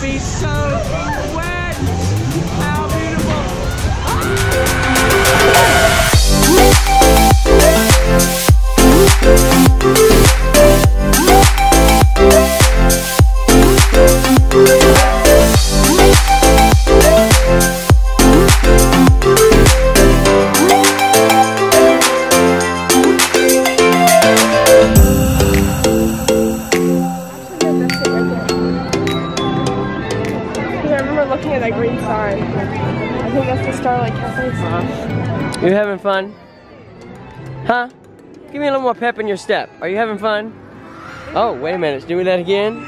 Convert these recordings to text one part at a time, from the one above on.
be so wet. How beautiful. Looking at that green sign. I think that's the Starlight Cafe sign. You having fun? Huh? Give me a little more pep in your step. Are you having fun? Oh, wait a minute. Doing that again?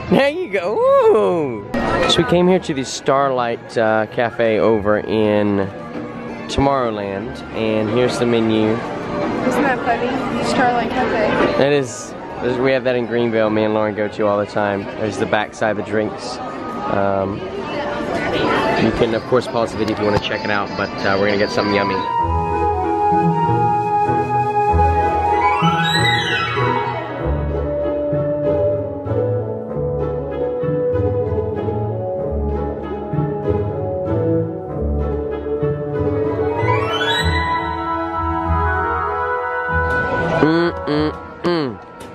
There you go. Woo! So we came here to the Starlight Cafe over in Tomorrowland, and here's the menu. Isn't that funny? Starlight Cafe. That is. We have that in Greenville. Me and Lauren go to all the time. There's the backside of the drinks. You can of course pause the video if you want to check it out, but we're gonna get something yummy.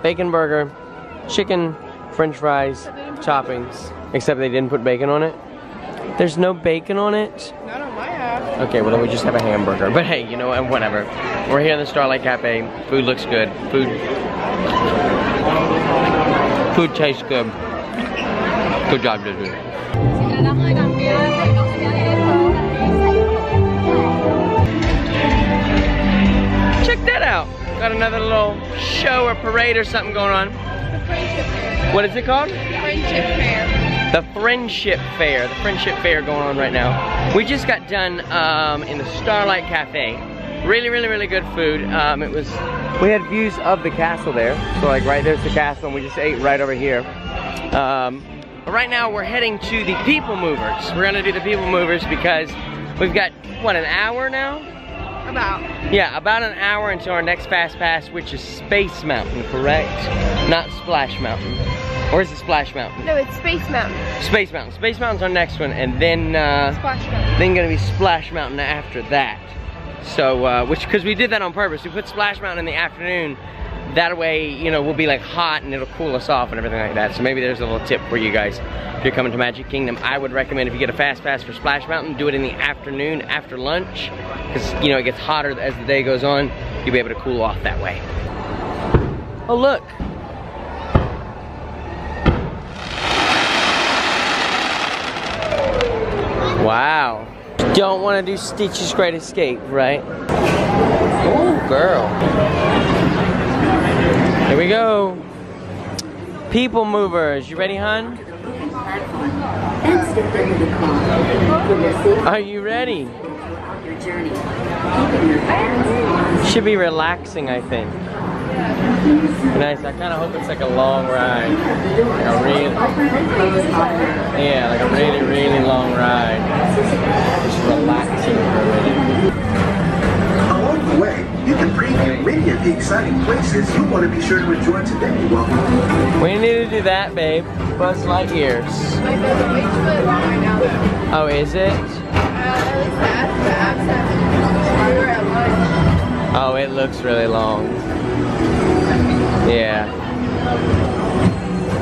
Bacon burger, chicken, french fries, toppings. Except they didn't put bacon on it. There's no bacon on it? Not on my half. Okay, well then we just have a hamburger. But hey, you know what, whatever. We're here in the Starlight Cafe. Food looks good. Food tastes good. Good job, Disney. Check that out. Got another little show or parade or something going on. What is it called? Friendship Fair. The Friendship Fair. The Friendship Fair going on right now. We just got done in the Starlight Cafe. Really, really, really good food. We had views of the castle there. So like right there's the castle and we just ate right over here. But right now we're heading to the People Movers. We're gonna do the People Movers because we've got, what, an hour now? About. Yeah, about an hour until our next Fast Pass, which is Space Mountain, correct? Not Splash Mountain. Or is it Splash Mountain? No, it's Space Mountain. Space Mountain. Space Mountain's our next one, and then Splash Mountain. Then gonna be Splash Mountain after that. So, because we did that on purpose. We put Splash Mountain in the afternoon. That way, you know, we'll be like hot and it'll cool us off and everything like that. So maybe there's a little tip for you guys. If you're coming to Magic Kingdom, I would recommend if you get a Fast Pass for Splash Mountain, do it in the afternoon after lunch. Because, you know, it gets hotter as the day goes on. You'll be able to cool off that way. Oh, look. Wow. Don't want to do Stitch's Great Escape, right? Oh, girl. Here we go. People Movers. You ready, hon? Are you ready? Should be relaxing, I think. Nice. I kind of hope it's like a long ride. Like a really, really long ride. Just relaxing for a minute. Along the way, you can preview many of the exciting places you want to be sure to enjoy today. We need to do that, babe. Buzz Lightyears. My favorite way to really long right now, though. Oh, is it? At least the apps have longer at lunch. Oh, it looks really long. Yeah.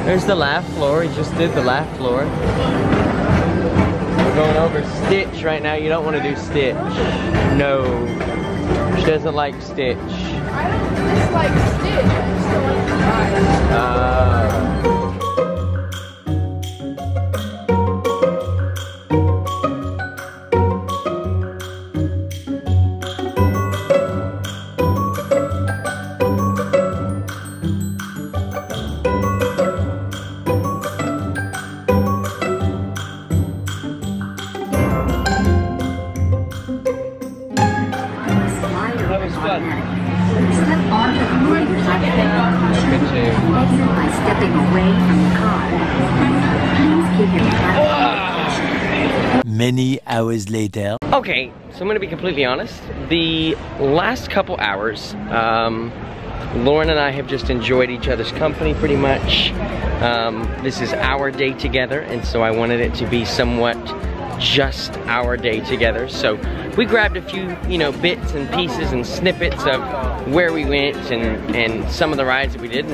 There's the laugh floor. He just did the laugh floor. We're going over Stitch right now. You don't want to do Stitch. No. She doesn't like Stitch. I don't dislike Stitch. I just don't like the ride. Many hours later. Okay, so I'm gonna be completely honest. The last couple hours, Lauren and I have just enjoyed each other's company pretty much. This is our day together, and so I wanted it to be somewhat just our day together. So we grabbed a few, you know, bits and pieces and snippets of where we went and some of the rides that we did.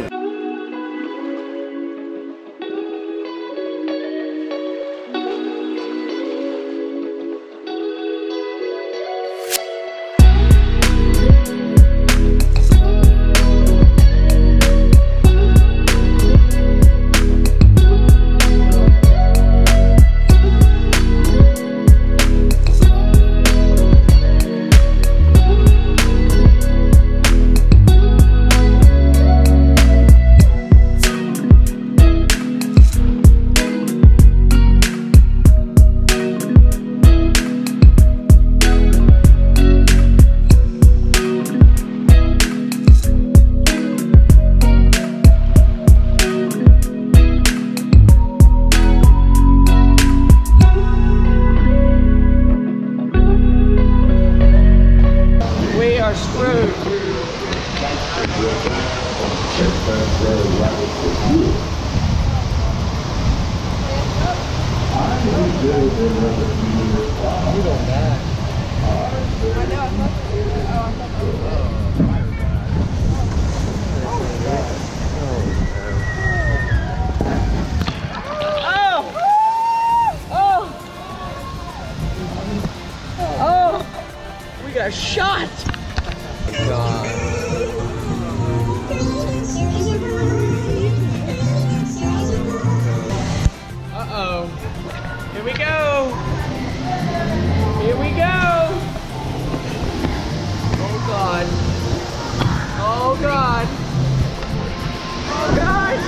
A shot! God. Uh-oh. Here we go. Here we go. Oh God. Oh God. Oh God.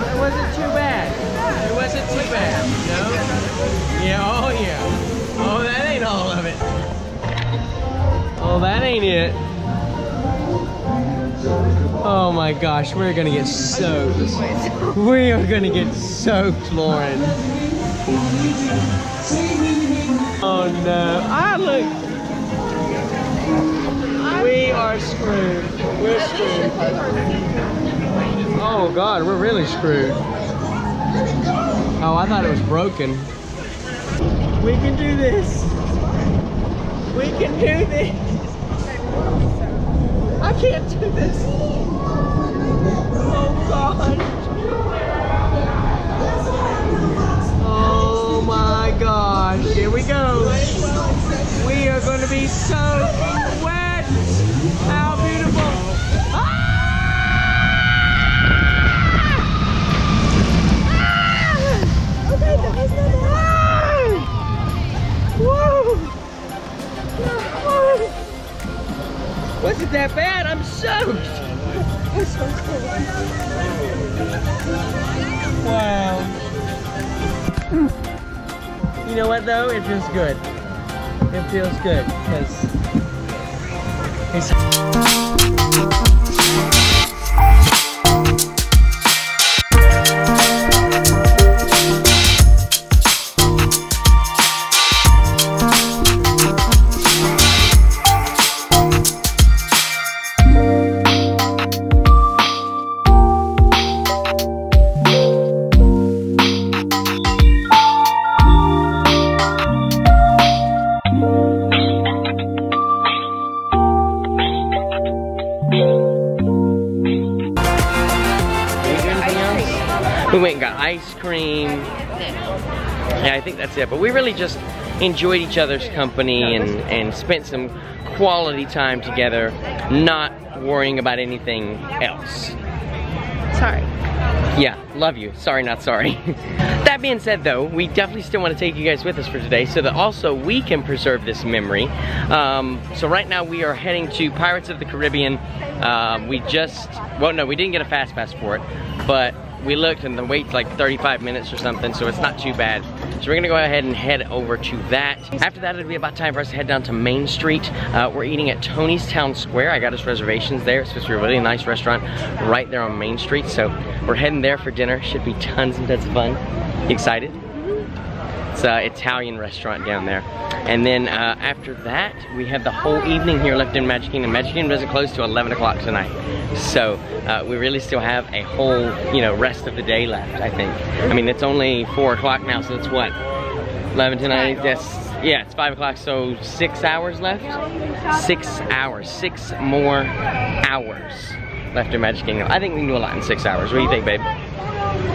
It wasn't too bad. It wasn't too bad. No? Yeah, oh yeah. Oh, that ain't all of it. Oh, that ain't it. Oh my gosh, we're gonna get soaked. We are gonna get soaked, Lauren. Oh no. Ah, look. We are screwed. We're screwed. Oh God, we're really screwed. Oh, I thought it was broken. We can do this. We can do this. I can't do this. Oh God. Oh my gosh. Here we go. We are going to be soaking wet. How beautiful. Wasn't that bad? I'm soaked. Wow. You know what though? It feels good. It feels good because it's we went and got ice cream. Yeah, I think that's it. But we really just enjoyed each other's company and spent some quality time together, not worrying about anything else. Sorry. Yeah, love you. Sorry, not sorry. That being said though, we definitely still want to take you guys with us for today so that also we can preserve this memory. So right now we are heading to Pirates of the Caribbean. We didn't get a fast pass for it, but we looked and the wait's like 35 minutes or something, so it's not too bad. So we're gonna go ahead and head over to that. After that, it'll be about time for us to head down to Main Street. We're eating at Tony's Town Square. I got us reservations there. It's supposed to be a really nice restaurant right there on Main Street. So we're heading there for dinner. Should be tons and tons of fun. You excited? It's an Italian restaurant down there. And then after that, we have the whole evening here left in Magic Kingdom. Magic Kingdom doesn't close till 11 o'clock tonight. So we really still have a whole, rest of the day left, I think. I mean, it's only 4 o'clock now, so it's what? 11 tonight? Yeah, it's 5 o'clock, so 6 hours left? 6 hours, 6 more hours left in Magic Kingdom. I think we can do a lot in 6 hours. What do you think, babe?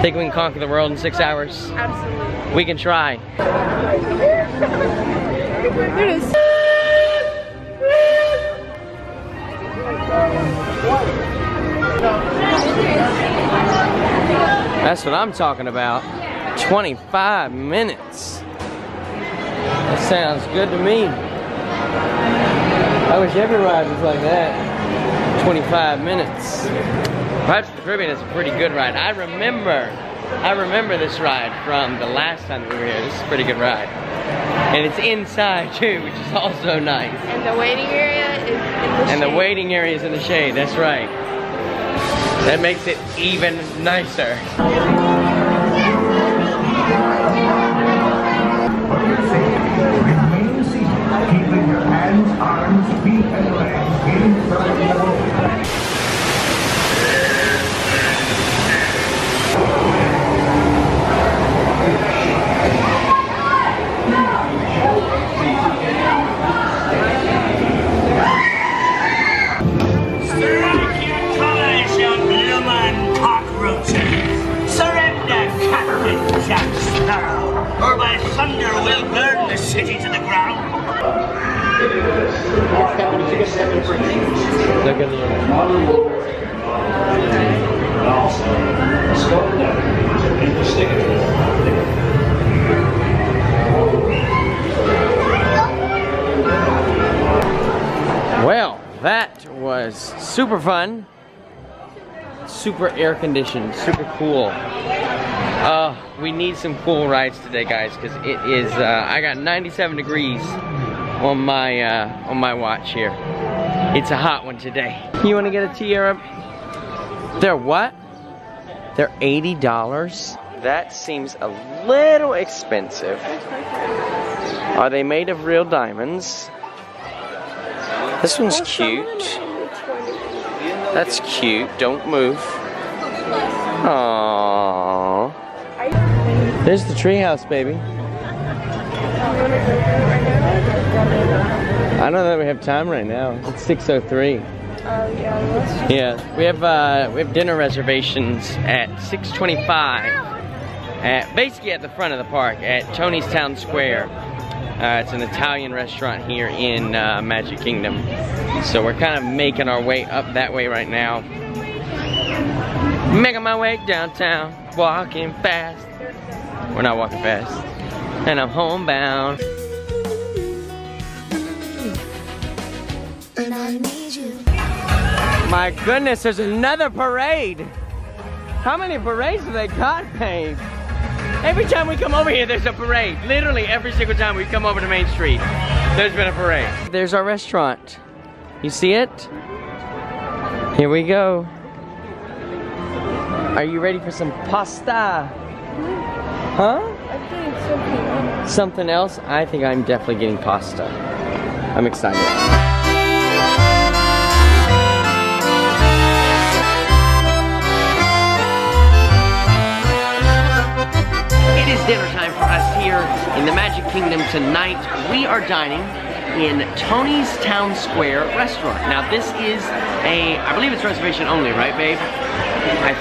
Think we can conquer the world in 6 hours? Absolutely. We can try. There it is. That's what I'm talking about. 25 minutes. That sounds good to me. I wish every ride was like that. 25 minutes. Pirates of the Caribbean is a pretty good ride. I remember this ride from the last time that we were here. This is a pretty good ride. And it's inside too, which is also nice. And the waiting area is in the shade. And the waiting area is in the shade, that's right. That makes it even nicer. Remain seated, keeping your hands, arms, feet, and legs inside the boat. Jack Sparrow, or by thunder we'll burn the city to the ground. Look at the Well, that was super fun, super air conditioned, super cool. We need some cool rides today, guys, because it is, I got 97 degrees on my watch here. It's a hot one today. You want to get a tiara? They're what? They're $80? That seems a little expensive. Are they made of real diamonds? This one's cute. That's cute. Don't move. Aww. There's the treehouse, baby. I don't know that we have time right now. It's 6:03. Yeah, we have dinner reservations at 6:25. Basically at the front of the park at Tony's Town Square. It's an Italian restaurant here in Magic Kingdom. So we're kind of making our way up that way right now. Making my way downtown, walking fast. We're not walking fast. And I'm homebound. And I need you. My goodness, there's another parade. How many parades have they got, babe? Every time we come over here, there's a parade. Literally every single time we come over to Main Street, there's been a parade. There's our restaurant. You see it? Here we go. Are you ready for some pasta? Huh? I think something else. Something else? I think I'm definitely getting pasta. I'm excited. It is dinner time for us here in the Magic Kingdom tonight. We are dining in Tony's Town Square restaurant. Now this is I believe it's reservation only, right, babe? I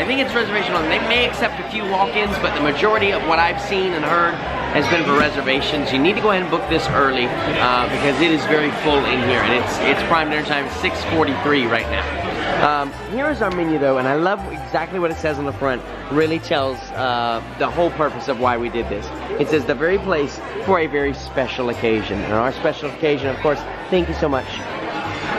think it's reservation only. They may accept a few walk-ins, but the majority of what I've seen and heard has been for reservations. You need to go ahead and book this early because it is very full in here, and it's prime dinner time, 6:43 right now. Here is our menu though, and I love exactly what it says on the front. Really tells the whole purpose of why we did this. It says the very place for a very special occasion. And our special occasion, of course, thank you so much.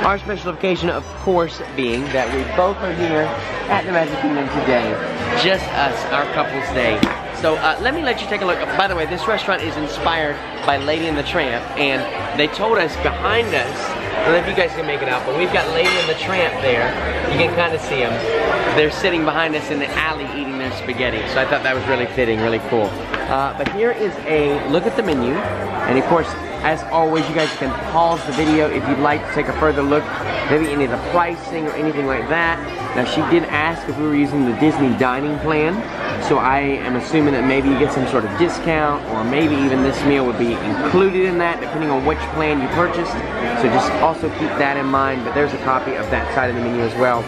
Our special occasion, of course, being that we both are here at the Magic Kingdom today. Just us, our couple's day. So let you take a look. By the way, this restaurant is inspired by Lady and the Tramp, and they told us behind us I don't know if you guys can make it out, but we've got Lady and the Tramp there. You can kind of see them. They're sitting behind us in the alley eating their spaghetti. So I thought that was really fitting, really cool. But here is a look at the menu. And of course, as always, you guys can pause the video if you'd like to take a further look, maybe any of the pricing or anything like that. Now, she did ask if we were using the Disney dining plan, so I am assuming that maybe you get some sort of discount, or maybe even this meal would be included in that, depending on which plan you purchased. So just also keep that in mind, but there's a copy of that side of the menu as well.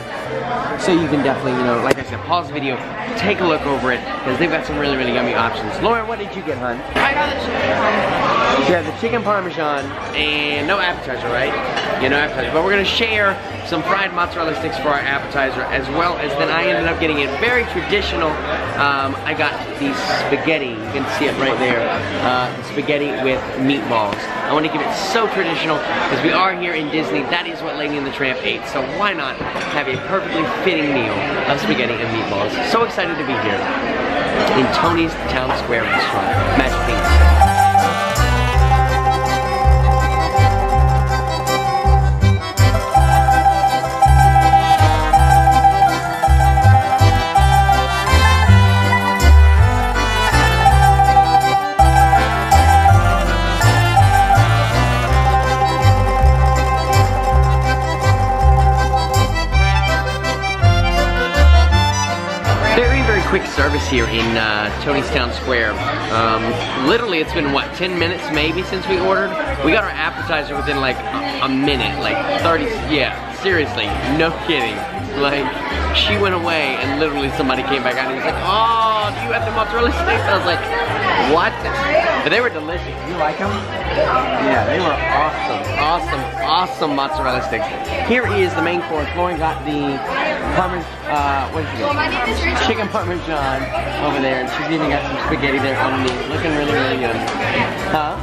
So you can definitely, you know, like I said, pause the video, take a look over it, because they've got some really, really yummy options. Lauren, what did you get, hon? I got the chicken parmesan. You have the chicken parmesan and no appetizer, right? Yeah, no appetizer. But we're gonna share some fried mozzarella sticks for our appetizer, as well as then I ended up getting it very traditional. I got the spaghetti. You can see it right there. The spaghetti with meatballs. I want to give it so traditional because we are here in Disney. That is what Lady and the Tramp ate. So why not have a perfectly fitting meal of spaghetti and meatballs? So excited to be here in Tony's Town Square restaurant, Magic Kingdom. Quick service here in Tony's Town Square. Literally, it's been what, 10 minutes maybe since we ordered? We got our appetizer within like a minute, like 30, yeah, seriously, no kidding. Like, she went away and literally somebody came back out and was like, oh, do you have the mozzarella sticks? I was like, what? But they were delicious. You like them? Yeah, they were awesome, awesome, awesome mozzarella sticks. Here is the main course. Lauren got the what did you get? Well, my name is Rachel. Chicken parmesan over there, and she's even got some spaghetti there underneath. Looking really, really good. Huh?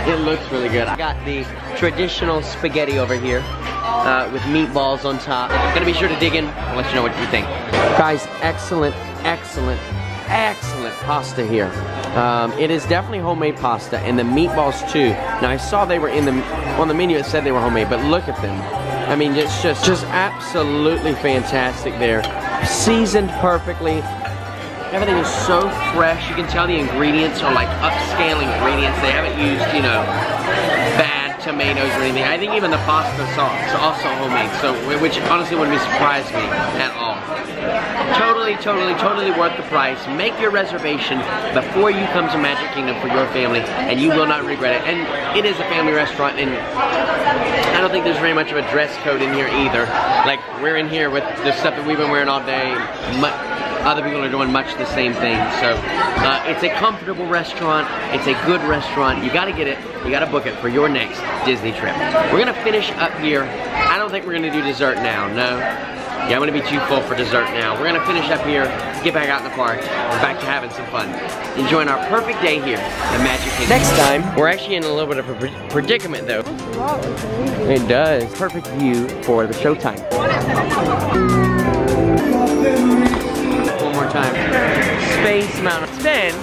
It looks really good. I got the traditional spaghetti over here with meatballs on top. Gonna be sure to dig in. I'll let you know what you think. Guys, excellent, excellent, excellent pasta here. It is definitely homemade pasta, and the meatballs too. Now I saw they were on the menu. It said they were homemade, but look at them. I mean, it's just absolutely fantastic there. Seasoned perfectly. Everything is so fresh. You can tell the ingredients are like upscale ingredients. They haven't used, you know, bad tomatoes or anything. I think even the pasta sauce is also homemade, so which honestly wouldn't be surprised me at all. Totally, totally, totally worth the price. Make your reservation before you come to Magic Kingdom for your family, and you will not regret it. And it is a family restaurant, and I don't think there's very much of a dress code in here either. Like, we're in here with the stuff that we've been wearing all day. Other people are doing much the same thing. So it's a comfortable restaurant. It's a good restaurant. You gotta get it. You gotta book it for your next Disney trip. We're gonna finish up here. I don't think we're gonna do dessert now, no. Yeah, I'm gonna be too full for dessert now. We're gonna finish up here, get back out in the park. We're back to having some fun. Enjoying our perfect day here at Magic Kingdom. Next time, we're actually in a little bit of a predicament though. It does. Perfect view for the showtime. One more time. Space Mountain. Spin.